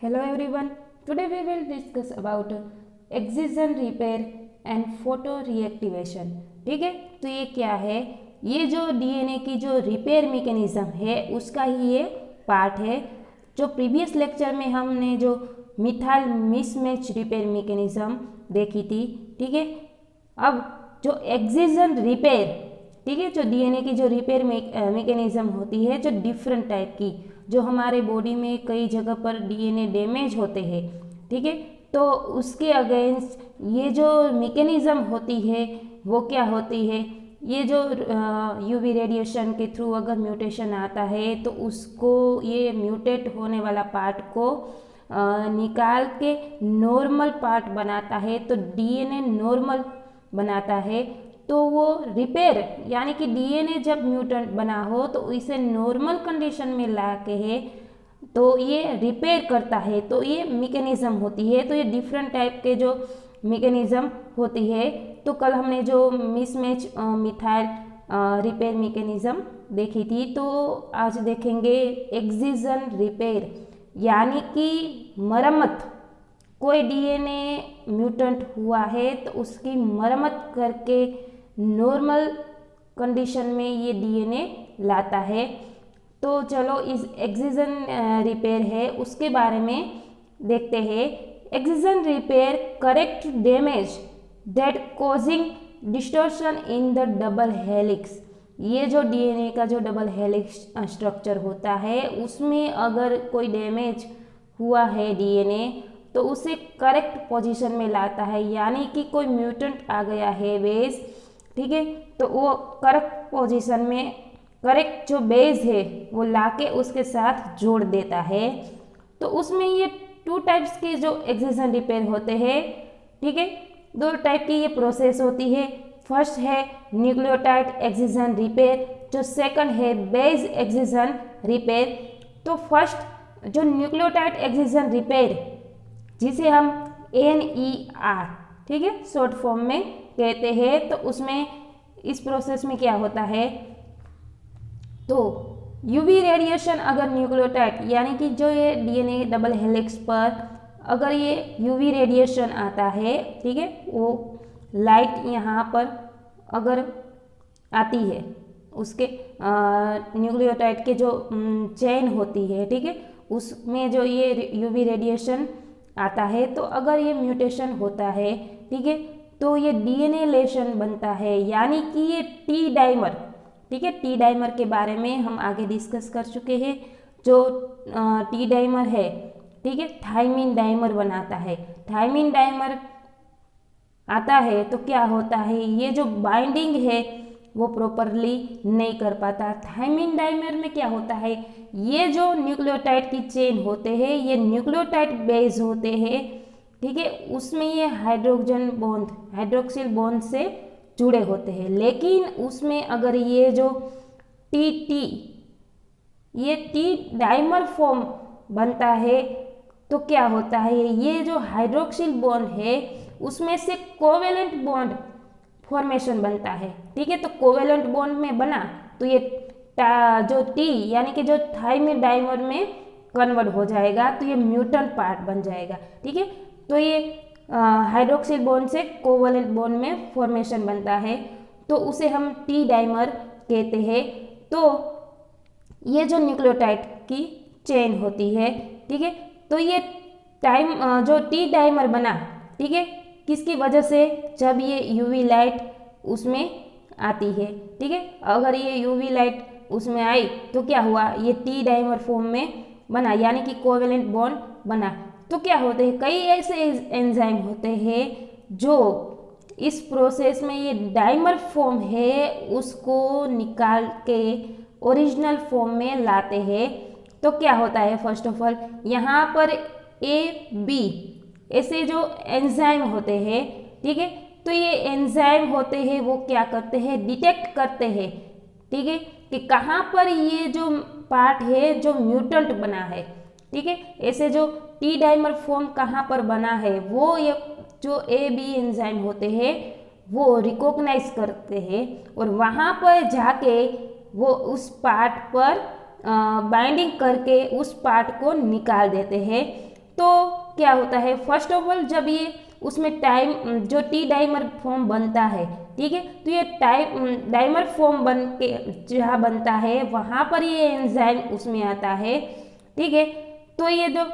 Hello everyone. Today we will discuss about excision repair and photo reactivation. ठीक है, तो ये क्या है? ये जो डीएनए की जो रिपेयर मैकेनिज्म है उसका ही ये पार्ट है। जो प्रीवियस लेक्चर में हमने जो मिथाइल मिसमैच रिपेयर मैकेनिज्म देखी थी, ठीक है। अब जो एक्सिजन रिपेयर, ठीक है, जो डीएनए की जो रिपेयर मैकेनिज्म होती है, जो डिफरेंट टाइप की, जो हमारे बॉडी में कई जगह पर डीएनए डैमेज होते हैं, ठीक है, तो उसके अगेंस्ट ये जो मैकेनिज्म होती है वो क्या होती है? ये जो यूवी रेडिएशन के थ्रू अगर म्यूटेशन आता है तो उसको ये म्यूटेट होने वाला पार्ट को निकाल के नॉर्मल पार्ट बनाता है। तो डीएनए नॉर्मल बनाता है तो वो रिपेयर, यानी कि डीएनए जब म्यूटेंट बना हो तो इसे नॉर्मल कंडीशन में ला के है तो ये रिपेयर करता है। तो ये मैकेनिज्म होती है। तो ये डिफरेंट टाइप के जो मैकेनिज्म होती है। तो कल हमने जो मिसमैच मिथाइल रिपेयर मैकेनिज्म देखी थी, तो आज देखेंगे एक्सिजन रिपेयर, यानी कि मरम्मत। कोई डीएनए म्यूटेंट हुआ है तो उसकी मरम्मत करके नॉर्मल कंडीशन में ये डीएनए लाता है। तो चलो इस एक्सिजन रिपेयर है उसके बारे में देखते हैं। Excision repair correct damage that causing distortion in the double helix. ये जो डीएनए का जो डबल हेलिक्स स्ट्रक्चर होता है उसमें अगर कोई डैमेज हुआ है डीएनए तो उसे करेक्ट पोजीशन में लाता है, यानी कि कोई म्यूटेंट आ गया है बेस, ठीक है, तो वो करेक्ट पोजीशन में करेक्ट जो बेस है वो लाके उसके साथ जोड़ देता है। तो उसमें ये टू टाइप्स के जो एक्सिजन रिपेयर होते हैं, ठीक है, दो टाइप की ये प्रोसेस होती है। फर्स्ट है न्यूक्लियोटाइड एक्सिजन रिपेयर, जो सेकंड है बेस एक्सिजन रिपेयर। तो फर्स्ट जो न्यूक्लियोटाइड एक्सिजन रिपेयर, जिसे हम NER, ठीक है, शॉर्ट फॉर्म में कहते हैं, तो उसमें इस प्रोसेस में क्या होता है? तो यूवी रेडिएशन अगर न्यूक्लियोटाइड, यानी कि जो ये डीएनए डबल हेलिक्स पर अगर ये यूवी रेडिएशन आता है, ठीक है, वो लाइट यहाँ पर अगर आती है, उसके न्यूक्लियोटाइड के जो चेन होती है, ठीक है, उसमें जो ये यूवी रेडिएशन आता है, तो अगर ये म्यूटेशन होता है, ठीक है, तो ये डीएनए लेशन बनता है, यानी कि ये टी डाइमर, ठीक है, टी डाइमर के बारे में हम आगे डिस्कस कर चुके हैं। जो टी डाइमर है, ठीक है, थायमिन डाइमर बनाता है। थायमिन डाइमर आता है तो क्या होता है? ये जो बाइंडिंग है वो प्रॉपरली नहीं कर पाता। थायमिन डाइमर में क्या होता है? ये जो न्यूक्लियोटाइड की चेन होते हैं, ये न्यूक्लियोटाइड बेस होते हैं, ठीक है, उसमें ये हाइड्रोजन बॉन्ड, हाइड्रोक्सिल बॉन्ड से जुड़े होते हैं। लेकिन उसमें अगर ये जो ये टी डाइमर फॉर्म बनता है तो क्या होता है? ये जो हाइड्रोक्सिल बॉन्ड है उसमें से कोवेलेंट बॉन्ड फॉर्मेशन बनता है, ठीक है। तो कोवेलेंट बॉन्ड में बना तो ये जो टी, यानी कि जो थायमिन डाइमर में कन्वर्ट हो जाएगा तो ये म्यूटेंट पार्ट बन जाएगा, ठीक है। तो ये हाइड्रोक्सिल बॉन्ड से कोवेलेंट बॉन्ड में फॉर्मेशन बनता है, तो उसे हम टी डाइमर कहते हैं। तो ये जो न्यूक्लियोटाइड की चेन होती है, ठीक है, तो ये जो टी डाइमर बना, ठीक है, किसकी वजह से? जब ये यूवी लाइट उसमें आती है, ठीक है, अगर ये यूवी लाइट उसमें आई तो क्या हुआ? ये टी डाइमर फॉर्म में बना, यानी कि कोवेलेंट बॉन्ड बना। तो क्या होते हैं? कई ऐसे एंजाइम होते हैं जो इस प्रोसेस में ये डाइमर फॉर्म है उसको निकाल के ओरिजिनल फॉर्म में लाते हैं। तो क्या होता है? फर्स्ट ऑफ ऑल यहाँ पर AB ऐसे जो एंजाइम होते हैं, ठीक है, तो ये एंजाइम होते हैं वो क्या करते हैं? डिटेक्ट करते हैं, ठीक है, कि कहाँ पर ये जो पार्ट है जो म्यूटेंट बना है, ठीक है, ऐसे जो टी डाइमर फॉर्म कहाँ पर बना है वो ये जो AB एंजाइम होते हैं वो रिकॉग्नाइज करते हैं और वहाँ पर जाके वो उस पार्ट पर बाइंडिंग करके उस पार्ट को निकाल देते हैं। तो क्या होता है, फर्स्ट ऑफ ऑल जब ये उसमें टाइम जो टी डाइमर फॉर्म बनता है, ठीक है, तो ये डाइमर फॉर्म बन के जहाँ बनता है वहाँ पर ये एंजाइम उसमें आता है, ठीक है। तो ये जो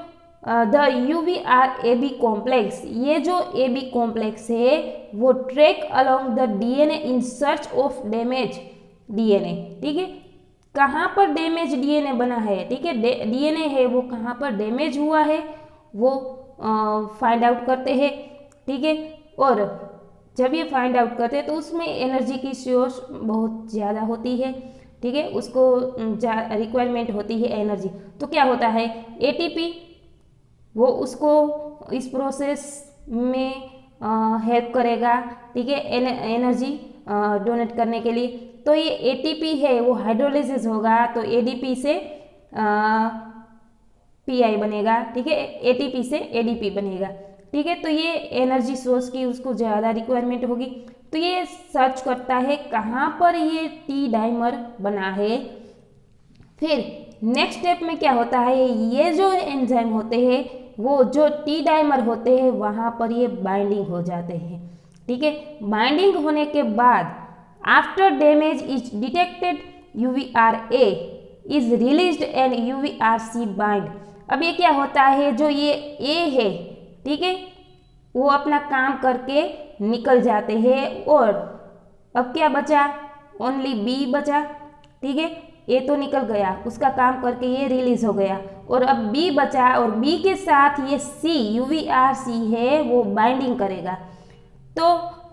द UVR-AB कॉम्प्लेक्स, ये जो AB कॉम्प्लेक्स है वो track along the DNA in search of damage DNA, ठीक है, कहाँ पर डैमेज DNA बना है, ठीक है, DNA है वो कहाँ पर डैमेज हुआ है वो फाइंड आउट करते हैं, ठीक है। और जब ये फाइंड आउट करते हैं तो उसमें एनर्जी की सोर्स बहुत ज़्यादा होती है, ठीक है, उसको रिक्वायरमेंट होती है एनर्जी। तो क्या होता है, ATP वो उसको इस प्रोसेस में हेल्प करेगा, ठीक है, एनर्जी डोनेट करने के लिए। तो ये ATP है वो हाइड्रोलिसिस होगा तो ADP से PI बनेगा, ठीक है, ATP से ADP बनेगा, ठीक है। तो ये एनर्जी सोर्स की उसको ज़्यादा रिक्वायरमेंट होगी, तो ये सर्च करता है कहाँ पर ये टी डाइमर बना है। फिर नेक्स्ट स्टेप में क्या होता है, ये जो एंजाइम होते हैं वो जो टी डाइमर होते हैं वहाँ पर ये बाइंडिंग हो जाते हैं, ठीक है। बाइंडिंग होने के बाद after damage is detected UVR-A is released and UVR-C bind. अब ये क्या होता है, जो ये A है, ठीक है, वो अपना काम करके निकल जाते हैं और अब क्या बचा, ओनली B बचा, ठीक है, A तो निकल गया उसका काम करके ये रिलीज हो गया और अब B बचा और B के साथ ये C UVR-C है वो बाइंडिंग करेगा। तो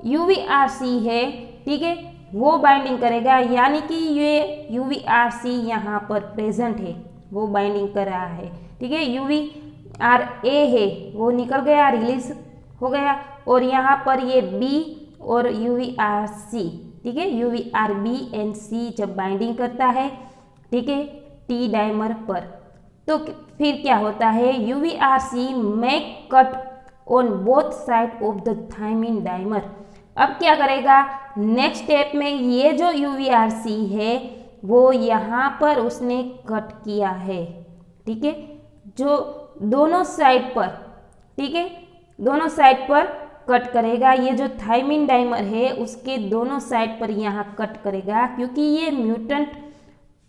UVR-C है, ठीक है, वो बाइंडिंग करेगा, यानी कि ये UVR-C यहाँ पर प्रेजेंट है वो बाइंडिंग कर रहा है, ठीक है। UVR-A है वो निकल गया रिलीज हो गया और यहाँ पर ये B और UVR-C, ठीक है, UVR-B एंड C जब बाइंडिंग करता है, ठीक है, टी डाइमर पर, तो फिर क्या होता है, UVR-C make cut on both side of the thymine dimer. अब क्या करेगा, नेक्स्ट स्टेप में ये जो UVR-C है वो यहाँ पर उसने कट किया है, ठीक है, जो दोनों साइड पर, ठीक है, दोनों साइड पर कट करेगा। ये जो थायमिन डाइमर है उसके दोनों साइड पर यहाँ कट करेगा क्योंकि ये म्यूटेंट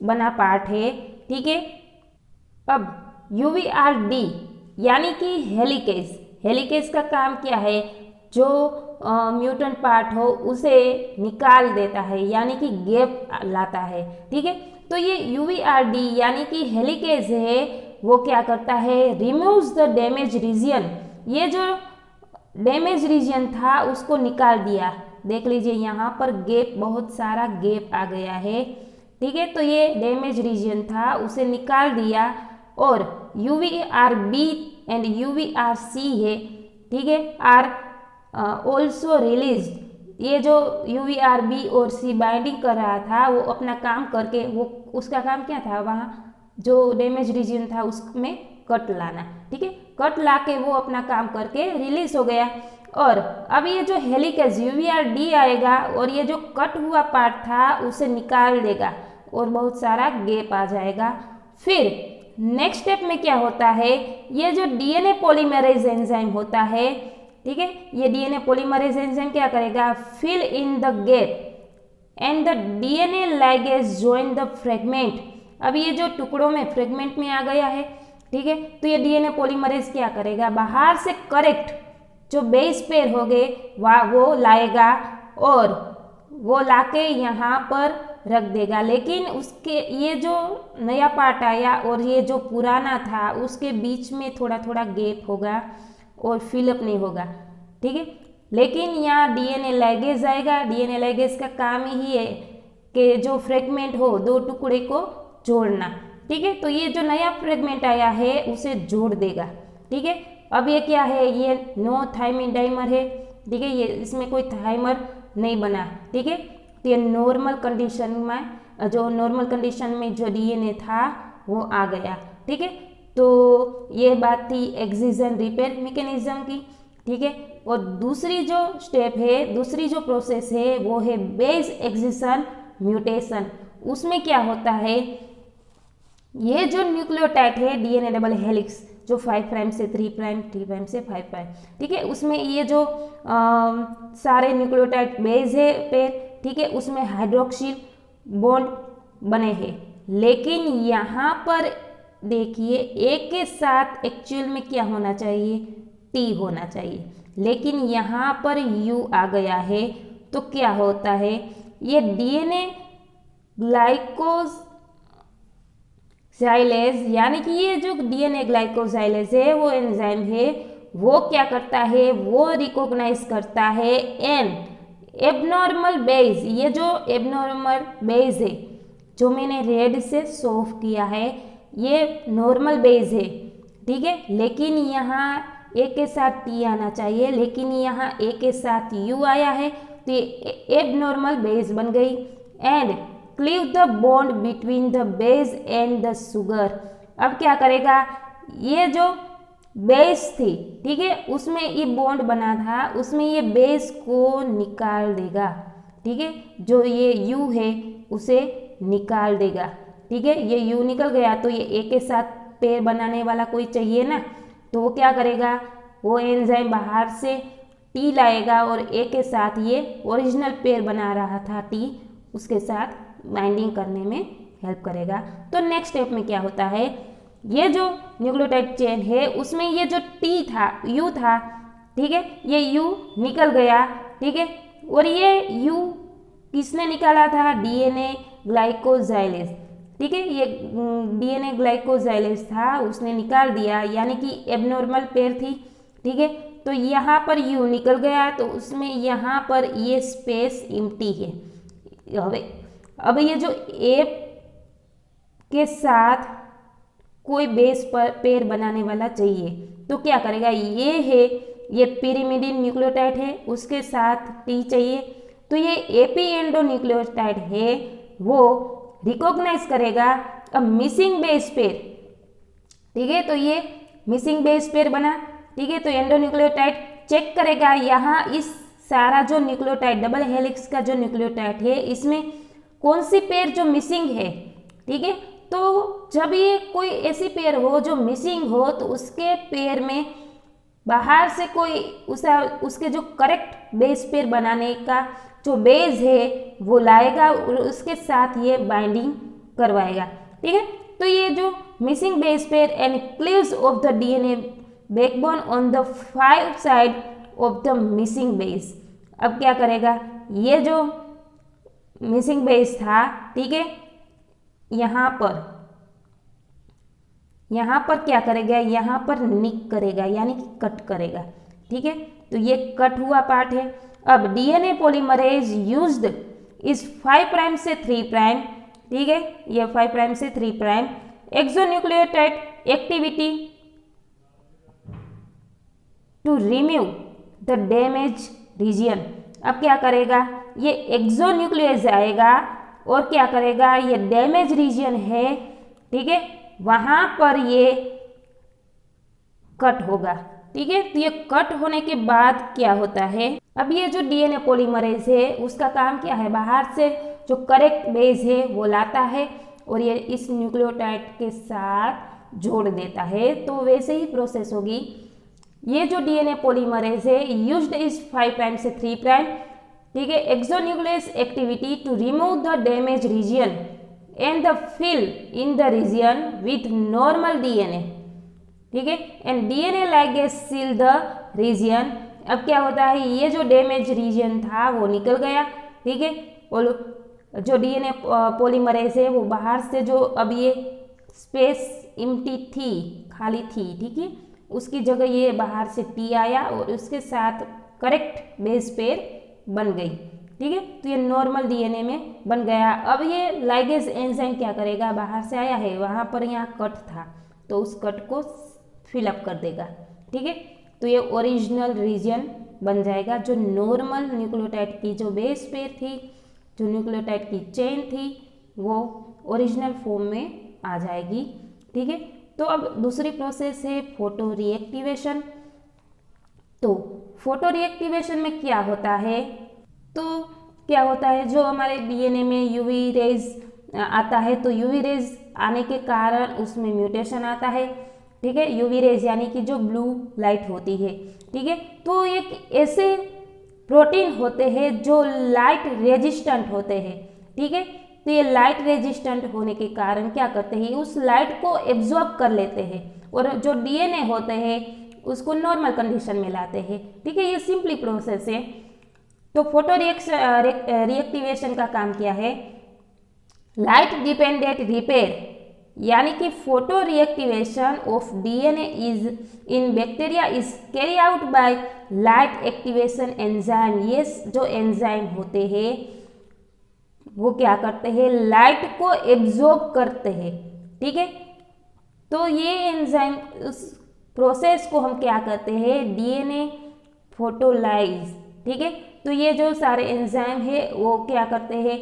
बना पार्ट है, ठीक है। अब UVR-D यानी कि हेलिकेज, हेलिकेज का काम क्या है, जो म्यूटेंट पार्ट हो उसे निकाल देता है यानी कि गैप लाता है, ठीक है। तो ये UVR-D यानी कि हेलिकेज है वो क्या करता है, रिमूव्स द डैमेज रीजन, ये जो डैमेज रीजन था उसको निकाल दिया। देख लीजिए यहाँ पर गैप, बहुत सारा गैप आ गया है, ठीक है, तो ये डैमेज रीजन था उसे निकाल दिया और UVR-B एंड UVR-C है, ठीक है, आर ऑल्सो रिलीज। ये जो UVR-B और C बाइंडिंग कर रहा था वो अपना काम करके, वो उसका काम क्या था, वहाँ जो डैमेज रीजन था उसमें कट लाना, ठीक है, कट ला के वो अपना काम करके रिलीज हो गया। और अब ये जो हेलिकेज UVR-D आएगा और ये जो कट हुआ पार्ट था उसे निकाल देगा और बहुत सारा गैप आ जाएगा। फिर नेक्स्ट स्टेप में क्या होता है, ये जो DNA पॉलीमरेज एंजाइम होता है, ठीक है, ये DNA पॉलीमरेज एंजाइम क्या करेगा, fill in the gap and the DNA ligase join the fragment. अब ये जो टुकड़ों में फ्रेगमेंट में आ गया है, ठीक है, तो ये DNA पॉलीमरेज क्या करेगा, बाहर से करेक्ट जो बेस पेयर हो गए वो लाएगा और वो लाके यहाँ पर रख देगा। लेकिन उसके ये जो नया पार्ट आया और ये जो पुराना था उसके बीच में थोड़ा थोड़ा गैप होगा और फिलअप नहीं होगा, ठीक है। लेकिन यहाँ DNA लाइगेज आएगा, DNA लाइगेज का काम ही है कि जो फ्रेगमेंट हो दो टुकड़े को जोड़ना, ठीक है, तो ये जो नया फ्रेगमेंट आया है उसे जोड़ देगा, ठीक है। अब ये क्या है, ये नो थायमिन डाइमर है, ठीक है, ये इसमें कोई थाइमर नहीं बना, ठीक है, तो ये नॉर्मल कंडीशन में, जो नॉर्मल कंडीशन में जो DNA था वो आ गया, ठीक है। तो ये बात थी एक्सिजन रिपेयर मैकेनिज्म की, ठीक है। और दूसरी जो स्टेप है, दूसरी जो प्रोसेस है वो है बेस एक्सिजन म्यूटेशन। उसमें क्या होता है, ये जो न्यूक्लियोटाइड है DNA डबल हेलिक्स जो 5 प्राइम से 3 प्राइम, 3 प्राइम से 5 प्राइम, ठीक है। उसमें ये जो सारे न्यूक्लियोटाइड बेस है पेयर, ठीक है, उसमें हाइड्रोक्सिल बॉन्ड बने हैं। लेकिन यहाँ पर देखिए एक के साथ एक्चुअल में क्या होना चाहिए, टी होना चाहिए, लेकिन यहाँ पर यू आ गया है। तो क्या होता है, ये डीएनए ग्लाइकोजाइलेज, यानी कि ये जो डीएनए ग्लाइकोजाइलेज है वो एंजाइम है, वो क्या करता है, वो रिकॉग्नाइज करता है एन एबनॉर्मल बेस। ये जो एबनॉर्मल बेस है जो मैंने रेड से शो किया है, ये नॉर्मल बेस है, ठीक है, लेकिन यहाँ ए के साथ टी आना चाहिए, लेकिन यहाँ ए के साथ यू आया है, तो ये एबनॉर्मल बेस बन गई। And cleave the bond between the base and the sugar. अब क्या करेगा, ये जो बेस थी, ठीक है, उसमें ये बॉन्ड बना था, उसमें ये बेस को निकाल देगा, ठीक है, जो ये यू है उसे निकाल देगा, ठीक है। ये यू निकल गया तो ये ए के साथ पेयर बनाने वाला कोई चाहिए ना, तो वो क्या करेगा, वो एंजाइम बाहर से टी लाएगा और ए के साथ ये ओरिजिनल पेयर बना रहा था टी, उसके साथ बाइंडिंग करने में हेल्प करेगा। तो नेक्स्ट स्टेप में क्या होता है, ये जो न्यूक्लियोटाइड चेन है उसमें ये जो टी था, यू था, ठीक है, ये यू निकल गया, ठीक है, और ये यू किसने निकाला था, डीएनए ग्लाइकोजाइलेज, ठीक है, ये डीएनए ग्लाइकोजाइलेज था, उसने निकाल दिया, यानी कि एबनॉर्मल पेयर थी, ठीक है। तो यहाँ पर यू निकल गया तो उसमें यहाँ पर ये स्पेस एम्प्टी है। अब ये जो ए के साथ कोई बेस पर पेयर बनाने वाला चाहिए, तो क्या करेगा, ये है, ये पिरिमिडिन न्यूक्लियोटाइड है, उसके साथ टी चाहिए, तो ये एपी एंडो न्यूक्लियोटाइड है, वो रिकॉग्नाइज करेगा अ मिसिंग बेस पेयर, ठीक है, तो ये मिसिंग बेस पेयर बना, ठीक है। तो एंडो न्यूक्लियोटाइड चेक करेगा, यहाँ इस सारा जो न्यूक्लियोटाइड डबल हेलिक्स का जो न्यूक्लियोटाइड है इसमें कौन सी पेयर जो मिसिंग है, ठीक है। तो जब ये कोई ऐसी पेयर हो जो मिसिंग हो तो उसके पेयर में बाहर से कोई उसके जो करेक्ट बेस पेयर बनाने का जो बेस है वो लाएगा और उसके साथ ये बाइंडिंग करवाएगा, ठीक है। तो ये जो missing base pair and cleaves of the DNA backbone on the 5 side of the missing base. अब क्या करेगा, ये जो मिसिंग बेस था, ठीक है, यहाँ पर क्या करेगा, यहाँ पर निक करेगा, यानी कि कट करेगा, ठीक है। तो ये कट हुआ पार्ट है। अब डीएनए पॉलीमरेज यूज्ड इस 5 प्राइम से 3 प्राइम, ठीक है, ये 5 प्राइम से 3 prime exonucleotide activity to remove the damage region. अब क्या करेगा, ये एक्सोन्यूक्लियस आएगा और क्या करेगा, ये डैमेज रीजन है, ठीक है, वहां पर ये कट होगा, ठीक है। तो ये कट होने के बाद क्या होता है, अब ये जो डीएनए पॉलीमरेज है उसका काम क्या है, बाहर से जो करेक्ट बेस है वो लाता है और ये इस न्यूक्लियोटाइड के साथ जोड़ देता है। तो वैसे ही प्रोसेस होगी। ये जो डीएनए पॉलीमरेज है यूज्ड इज 5 प्राइम से 3 प्राइम, ठीक है, exonuclease activity to remove the damage region and the fill in the region with normal DNA, ठीक है, and DNA ligase seal the region. अब क्या होता है, ये जो डैमेज रीजन था वो निकल गया, ठीक है, और जो डीएनए पॉलीमरेज है वो बाहर से जो अब ये स्पेस एम्प्टी थी, खाली थी, ठीक है, उसकी जगह ये बाहर से टी आया और उसके साथ करेक्ट बेस पेयर बन गई, ठीक है। तो ये नॉर्मल डीएनए में बन गया। अब ये लाइगेज एंजाइम क्या करेगा, बाहर से आया है, वहाँ पर यहाँ कट था तो उस कट को फिलअप कर देगा, ठीक है। तो ये ओरिजिनल रीजन बन जाएगा। जो नॉर्मल न्यूक्लियोटाइड की जो बेस पेयर थी, जो न्यूक्लियोटाइड की चेन थी, वो ओरिजिनल फॉर्म में आ जाएगी, ठीक है। तो अब दूसरी प्रोसेस है फोटो रिएक्टिवेशन। तो फोटो रिएक्टिवेशन में क्या होता है, तो क्या होता है, जो हमारे डीएनए में यूवी रेज आता है, तो यूवी रेज आने के कारण उसमें म्यूटेशन आता है, ठीक है, यूवी रेज यानी कि जो ब्लू लाइट होती है, ठीक है। तो एक ऐसे प्रोटीन होते हैं जो लाइट रेजिस्टेंट होते हैं, ठीक है। तो ये लाइट रेजिस्टेंट होने के कारण क्या करते हैं, उस लाइट को एब्जॉर्ब कर लेते हैं और जो डीएनए होते हैं उसको नॉर्मल कंडीशन में लाते हैं, ठीक है। ये सिंपली प्रोसेस है। तो फोटो रिएक्टिवेशन का काम क्या है, लाइट डिपेंडेंट रिपेयर यानी कि photo reactivation of DNA is in bacteria is carry out by light activation enzyme. ये जो एंजाइम होते हैं वो क्या करते हैं, लाइट को एब्जॉर्ब करते हैं, ठीक है। तो ये एंजाइम, उस प्रोसेस को हम क्या करते हैं, डीएनए फोटोलाइज, ठीक है। तो ये जो सारे एंजाइम है वो क्या करते हैं,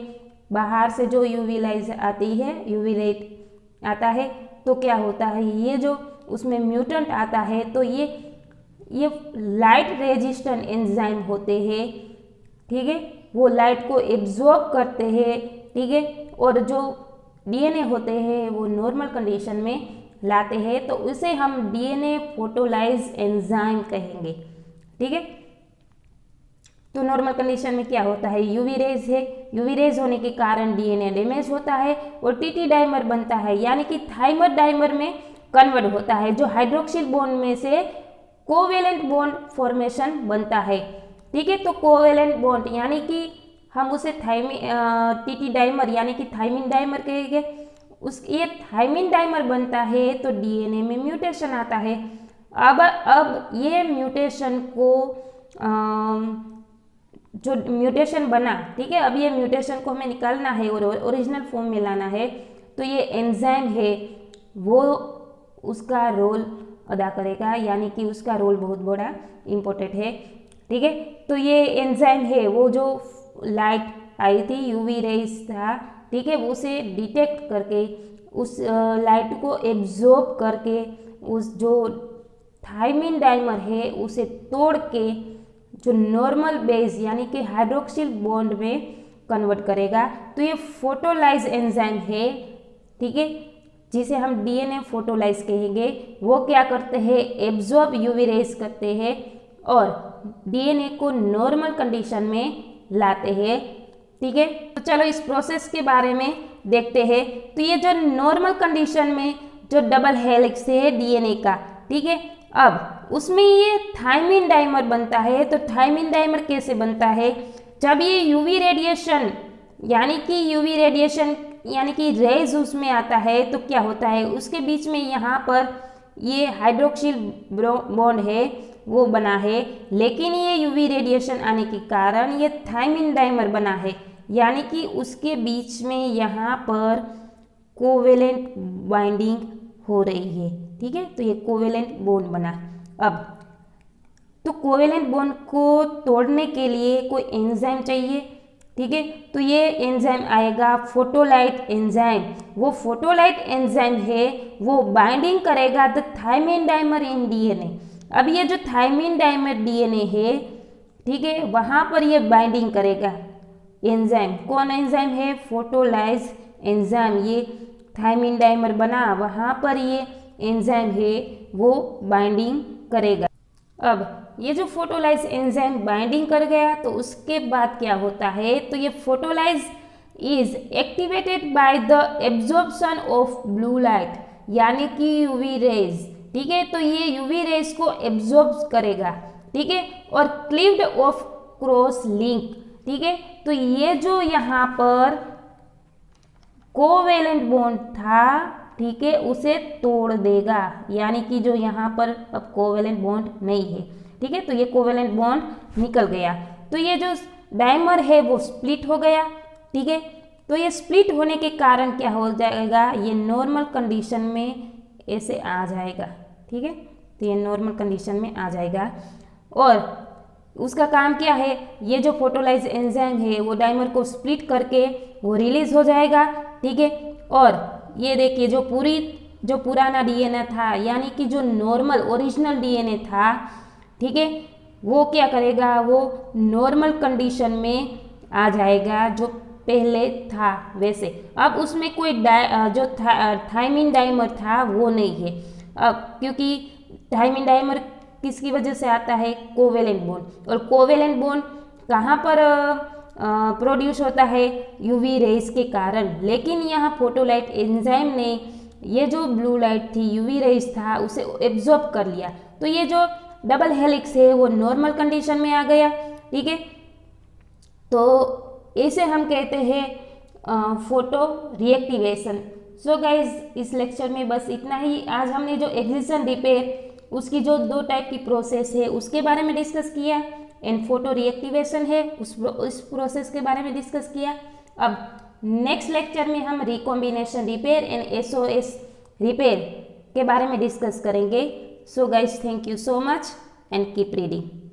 बाहर से जो यूवी लाइट आती है, यूवी लाइट आता है तो क्या होता है, ये जो उसमें म्यूटेंट आता है तो ये लाइट रेजिस्टेंट एंजाइम होते हैं, ठीक है। वो लाइट को एब्जॉर्ब करते हैं, ठीक है, और जो डीएनए होते हैं वो नॉर्मल कंडीशन में लाते हैं, तो उसे हम डीएनए फोटोलाइज एंजाइम कहेंगे, ठीक है। तो नॉर्मल कंडीशन में क्या होता है, यूवी रेज है, यूवी रेज होने के कारण डीएनए डैमेज होता है और टीटी डाइमर बनता है, यानी कि थाइमर डाइमर में कन्वर्ट होता है, जो हाइड्रोक्सिल बॉन्ड में से कोवेलेंट बॉन्ड फॉर्मेशन बनता है, ठीक है। तो कोवेलेंट बॉन्ड यानी कि हम उसे टीटी डाइमर यानी कि थाइमिन डाइमर कहेंगे। ये थाइमिन डाइमर बनता है तो डीएनए में म्यूटेशन आता है। अब ये म्यूटेशन को जो म्यूटेशन बना, ठीक है, अब ये म्यूटेशन को हमें निकालना है और ओरिजिनल फॉर्म में लाना है, तो ये एंजाइम है वो उसका रोल अदा करेगा, यानी कि उसका रोल बहुत बड़ा इम्पोर्टेंट है, ठीक है। तो ये एंजाइम है वो जो लाइट आई थी, यूवी रेज था, ठीक है, वो उसे डिटेक्ट करके उस लाइट को एब्जॉर्ब करके उस जो थाइमिन डाइमर है उसे तोड़ के जो नॉर्मल बेस यानी कि हाइड्रोक्सिल बॉन्ड में कन्वर्ट करेगा। तो ये फोटोलाइज एंजाइम है, ठीक है, जिसे हम डीएनए फोटोलाइज कहेंगे। वो क्या करते हैं, एब्जॉर्ब यूवी रेज करते हैं और डीएनए को नॉर्मल कंडीशन में लाते हैं, ठीक है। तो चलो इस प्रोसेस के बारे में देखते हैं। तो ये जो नॉर्मल कंडीशन में जो डबल हेलिक्स है डीएनए का, ठीक है, अब उसमें ये थाइमिन डाइमर बनता है। तो थाइमिन डाइमर कैसे बनता है, जब ये यूवी रेडिएशन यानी कि रेज उसमें आता है तो क्या होता है, उसके बीच में यहाँ पर ये हाइड्रोक्सिल बॉन्ड है वो बना है, लेकिन ये यूवी रेडिएशन आने के कारण ये थाइमिन डाइमर बना है, यानी कि उसके बीच में यहाँ पर कोवेलेंट बाइंडिंग हो रही है, ठीक है। तो ये कोवेलेंट बॉन्ड बना। अब तो कोवेलेंट बॉन्ड को तोड़ने के लिए कोई एंजाइम चाहिए, ठीक है। तो ये एंजाइम आएगा फोटोलाइट एंजाइम। वो फोटोलाइट एंजाइम है वो बाइंडिंग करेगा the thymine dimer in DNA. अब ये जो थाइमिन डाइमर डीएनए है, ठीक है, वहाँ पर ये बाइंडिंग करेगा एंजाइम। कौन एंजाइम है, फोटोलाइज एंजाइम। ये थाइमिन डाइमर बना, वहाँ पर ये एंजाइम है वो बाइंडिंग करेगा। अब ये जो फोटोलाइज एंजाइम बाइंडिंग कर गया तो उसके बाद क्या होता है, तो ये photolysis is activated by the absorption of blue light यानी कि यूवी रेज, ठीक है। तो ये यूवी रेज को एब्जॉर्ब करेगा, ठीक है, और क्लीव्ड ऑफ क्रॉस लिंक, ठीक है। तो ये जो यहाँ पर कोवेलेंट बॉन्ड था, ठीक है, उसे तोड़ देगा, यानी कि जो यहाँ पर अब कोवेलेंट बॉन्ड नहीं है, ठीक है। तो ये कोवेलेंट बॉन्ड निकल गया, तो ये जो डाइमर है वो स्प्लिट हो गया, ठीक है। तो ये स्प्लिट होने के कारण क्या हो जाएगा, ये नॉर्मल कंडीशन में ऐसे आ जाएगा, ठीक है। तो ये नॉर्मल कंडीशन में आ जाएगा और उसका काम क्या है, ये जो फोटोलाइज एंजाइम है वो डाइमर को स्प्लिट करके वो रिलीज हो जाएगा, ठीक है। और ये देखिए जो पुराना डीएनए था यानी कि जो नॉर्मल ओरिजिनल डीएनए था, ठीक है, वो क्या करेगा, वो नॉर्मल कंडीशन में आ जाएगा जो पहले था वैसे। अब उसमें कोई जो थाइमिन डाइमर था वो नहीं है। क्योंकि थायमिन डाइमर किसकी वजह से आता है, कोवेलेंट बॉन्ड, और कोवेलेंट बॉन्ड कहाँ पर प्रोड्यूस होता है, यूवी रेज के कारण। लेकिन यहाँ फोटोलाइट एंजाइम ने ये जो ब्लू लाइट थी, यूवी रेज था, उसे एब्जॉर्ब कर लिया, तो ये जो डबल हेलिक्स है वो नॉर्मल कंडीशन में आ गया। ठीक है, तो इसे हम कहते हैं फोटो रिएक्टिवेशन। सो गाइज, इस लेक्चर में बस इतना ही। आज हमने जो एक्सिजन रिपेयर उसकी जो 2 टाइप की प्रोसेस है उसके बारे में डिस्कस किया, एंड फोटो रिएक्टिवेशन है उस प्रोसेस के बारे में डिस्कस किया। अब नेक्स्ट लेक्चर में हम recombination repair and SOS repair के बारे में डिस्कस करेंगे। So guys, thank you so much and keep reading.